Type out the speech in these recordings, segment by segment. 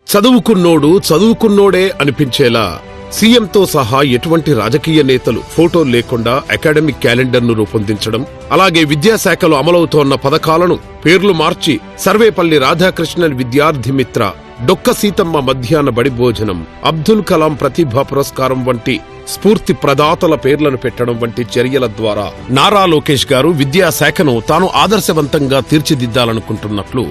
చదువుకున్నోడే అనిపించేలా సీఎంతో సహా ఎటువంటి రాజకీయ నేతలు ఫోటో లేకుండా అకాడమిక్ క్యాలెండర్ను రూపొందించడం, అలాగే విద్యాశాఖలో అమలవుతోన్న పథకాలను పేర్లు మార్చి సర్వేపల్లి రాధాకృష్ణన్ విద్యార్థి మిత్ర, డొక్క సీతమ్మ మధ్యాహ్న బడి భోజనం, అబ్దుల్ కలాం ప్రతిభా పురస్కారం వంటి స్ఫూర్తి ప్రదాతల పేర్లను పెట్టడం వంటి చర్యల ద్వారా నారా లోకేష్ గారు విద్యాశాఖను తాను ఆదర్శవంతంగా తీర్చిదిద్దాలనుకుంటున్నట్లు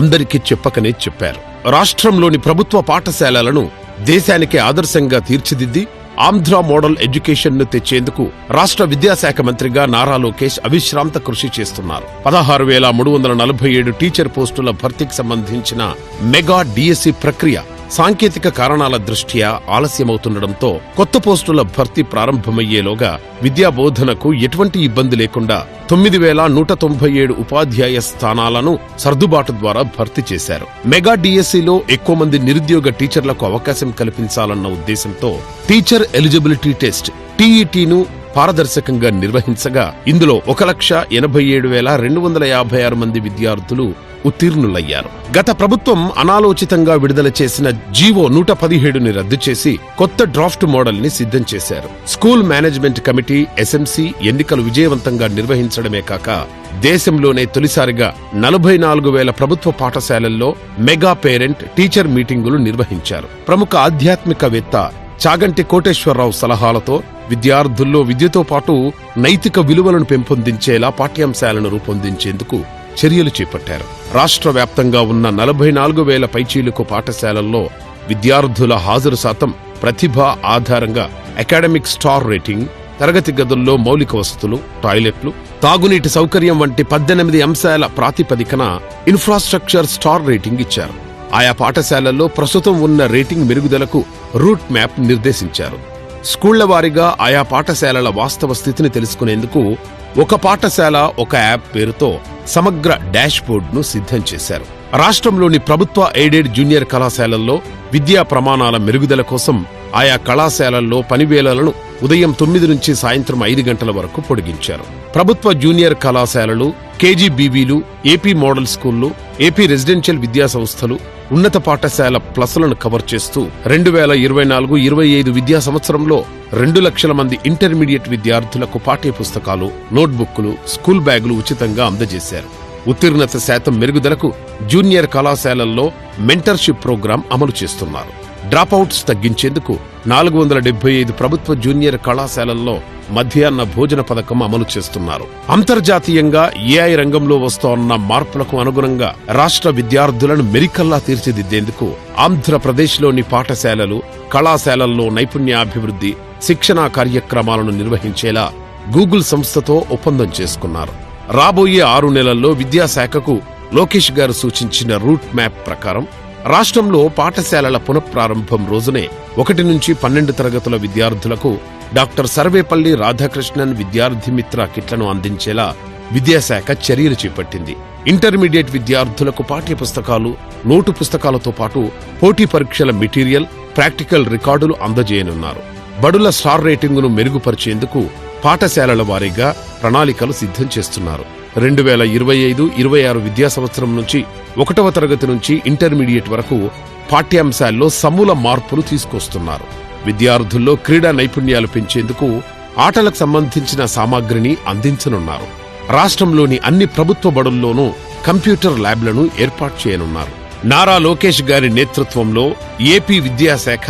అందరికీ చెప్పకనే చెప్పారు. రాష్ట్రంలోని ప్రభుత్వ పాఠశాలలను దేశానికే ఆదర్శంగా తీర్చిదిద్ది ఆంధ్ర మోడల్ ఎడ్యుకేషన్ ను తెచ్చేందుకు రాష్ట్ర విద్యాశాఖ మంత్రిగా నారా లోకేష్ అవిశ్రాంత కృషి చేస్తున్నారు. 16,347 టీచర్ పోస్టుల భర్తీకి సంబంధించిన మెగా డిఎస్సి ప్రక్రియ సాంకేతిక కారణాల దృష్ట్యా ఆలస్యమవుతుండటంతో కొత్త పోస్టుల భర్తీ ప్రారంభమయ్యేలోగా విద్యాబోధనకు ఎటువంటి ఇబ్బంది లేకుండా 9,197 ఉపాధ్యాయ స్థానాలను సర్దుబాటు ద్వారా భర్తీ చేశారు. మెగా డిఎస్సిలో ఎక్కువ మంది నిరుద్యోగ టీచర్లకు అవకాశం కల్పించాలన్న ఉద్దేశంతో టీచర్ ఎలిజిబిలిటీ టెస్ట్ టీఈటీను పారదర్శకంగా నిర్వహించగా ఇందులో 1,87,256 మంది విద్యార్థులు ఉత్తీర్ణులయ్యారు. గత ప్రభుత్వం అనాలోచితంగా విడుదల చేసిన జీవో 117ని రద్దు చేసి కొత్త డ్రాఫ్ట్ మోడల్ ని సిద్ధం చేశారు. స్కూల్ మేనేజ్మెంట్ కమిటీ ఎస్ఎంసీ ఎన్నికలు విజయవంతంగా నిర్వహించడమే కాక దేశంలోనే తొలిసారిగా 44,000 ప్రభుత్వ పాఠశాలల్లో మెగా పేరెంట్ టీచర్ మీటింగులు నిర్వహించారు. ప్రముఖ ఆధ్యాత్మికవేత్త చాగంటి కోటేశ్వరరావు సలహాలతో విద్యార్థుల్లో విద్యతో పాటు నైతిక విలువలను పెంపొందించేలా పాఠ్యాంశాలను రూపొందించేందుకు చర్యలు చేపట్టారు. రాష్ట్ర వ్యాప్తంగా ఉన్న 44,000 పైచీలకు పాఠశాలల్లో విద్యార్థుల హాజరు శాతం, ప్రతిభ ఆధారంగా అకాడమిక్ స్టార్ రేటింగ్, తరగతి గదుల్లో మౌలిక వసతులు, టాయిలెట్లు, తాగునీటి సౌకర్యం వంటి 18 అంశాల ప్రాతిపదికన ఇన్ఫ్రాస్ట్రక్చర్ స్టార్ రేటింగ్ ఇచ్చారు. ఆయా పాఠశాలల్లో ప్రస్తుతం ఉన్న రేటింగ్ మెరుగుదలకు రూట్ మ్యాప్ నిర్దేశించారు. స్కూళ్ల వారీగా ఆయా పాఠశాలల వాస్తవ స్థితిని తెలుసుకునేందుకు ఒక పాఠశాల ఒక యాప్ పేరుతో సమగ్ర డాష్ బోర్డును సిద్ధం చేశారు. రాష్ట్రంలోని ప్రభుత్వ ఎయిడెడ్ జూనియర్ కళాశాలల్లో విద్యా ప్రమాణాల మెరుగుదల కోసం ఆయా కళాశాలల్లో పనివేళలను ఉదయం 9 నుంచి సాయంత్రం 5 గంటల వరకు పొడిగించారు. ప్రభుత్వ జూనియర్ కళాశాలలు, కేజీబీవీలు, ఏపీ మోడల్ స్కూళ్లు, ఏపీ రెసిడెన్షియల్ విద్యా సంస్థలు, ఉన్నత పాఠశాల ప్లస్లను కవర్ చేస్తూ 2024-25 విద్యా సంవత్సరంలో 2 లక్షల మంది ఇంటర్మీడియట్ విద్యార్థులకు పాఠ్య పుస్తకాలు, నోట్బుక్లు, స్కూల్ బ్యాగులు ఉచితంగా అందజేశారు. ఉత్తీర్ణత శాతం మెరుగుదలకు జూనియర్ కళాశాలల్లో మెంటర్షిప్ ప్రోగ్రాం అమలు చేస్తున్నారు. డ్రాపౌట్స్ తగ్గించేందుకు 475 ప్రభుత్వ జూనియర్ కళాశాలల్లో మధ్యాహ్న భోజన పథకం అమలు చేస్తున్నారు. అంతర్జాతీయంగా ఏఐ రంగంలో వస్తోన్న మార్పులకు అనుగుణంగా రాష్ట్ర విద్యార్థులను మెరికల్లా తీర్చిదిద్దేందుకు ఆంధ్రప్రదేశ్లోని పాఠశాలలు, కళాశాలల్లో నైపుణ్యాభివృద్ధి, శిక్షణా కార్యక్రమాలను నిర్వహించేలా గూగుల్ సంస్థతో ఒప్పందం చేసుకున్నారు. రాబోయే 6 నెలల్లో విద్యాశాఖకు లోకేష్ గారు సూచించిన రూట్ మ్యాప్ ప్రకారం రాష్ట్రంలో పాఠశాలల పునఃప్రారంభం రోజునే 1 నుంచి 12 తరగతుల విద్యార్థులకు డాక్టర్ సర్వేపల్లి రాధాకృష్ణన్ విద్యార్థి మిత్ర కిట్లను అందించేలా విద్యాశాఖ చర్యలు చేపట్టింది. ఇంటర్మీడియట్ విద్యార్థులకు పాఠ్య పుస్తకాలు, నోటు పుస్తకాలతో పాటు పోటీ పరీక్షల మెటీరియల్, ప్రాక్టికల్ రికార్డులు అందజేయనున్నారు. బడుల స్టార్ రేటింగును మెరుగుపరిచేందుకు పాఠశాలల వారీగా ప్రణాళికలు సిద్ధం చేస్తున్నారు. 2025-26 విద్యా సంవత్సరం నుంచి 1వ తరగతి నుంచి ఇంటర్మీడియట్ వరకు పాఠ్యాంశాల్లో సమూల మార్పులు తీసుకొస్తున్నారు. విద్యార్థుల్లో క్రీడా నైపుణ్యాలు పెంచేందుకు ఆటలకు సంబంధించిన సామాగ్రిని అందించనున్నారు. రాష్ట్రంలోని అన్ని ప్రభుత్వ బడుల్లోనూ కంప్యూటర్ ల్యాబ్లను ఏర్పాటు చేయనున్నారు. నారా లోకేష్ గారి నేతృత్వంలో ఏపీ విద్యాశాఖ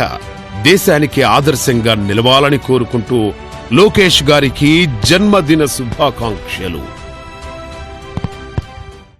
దేశానికి ఆదర్శంగా నిలవాలని కోరుకుంటూ లోకేష్ గారికి జన్మదిన శుభాకాంక్షలు.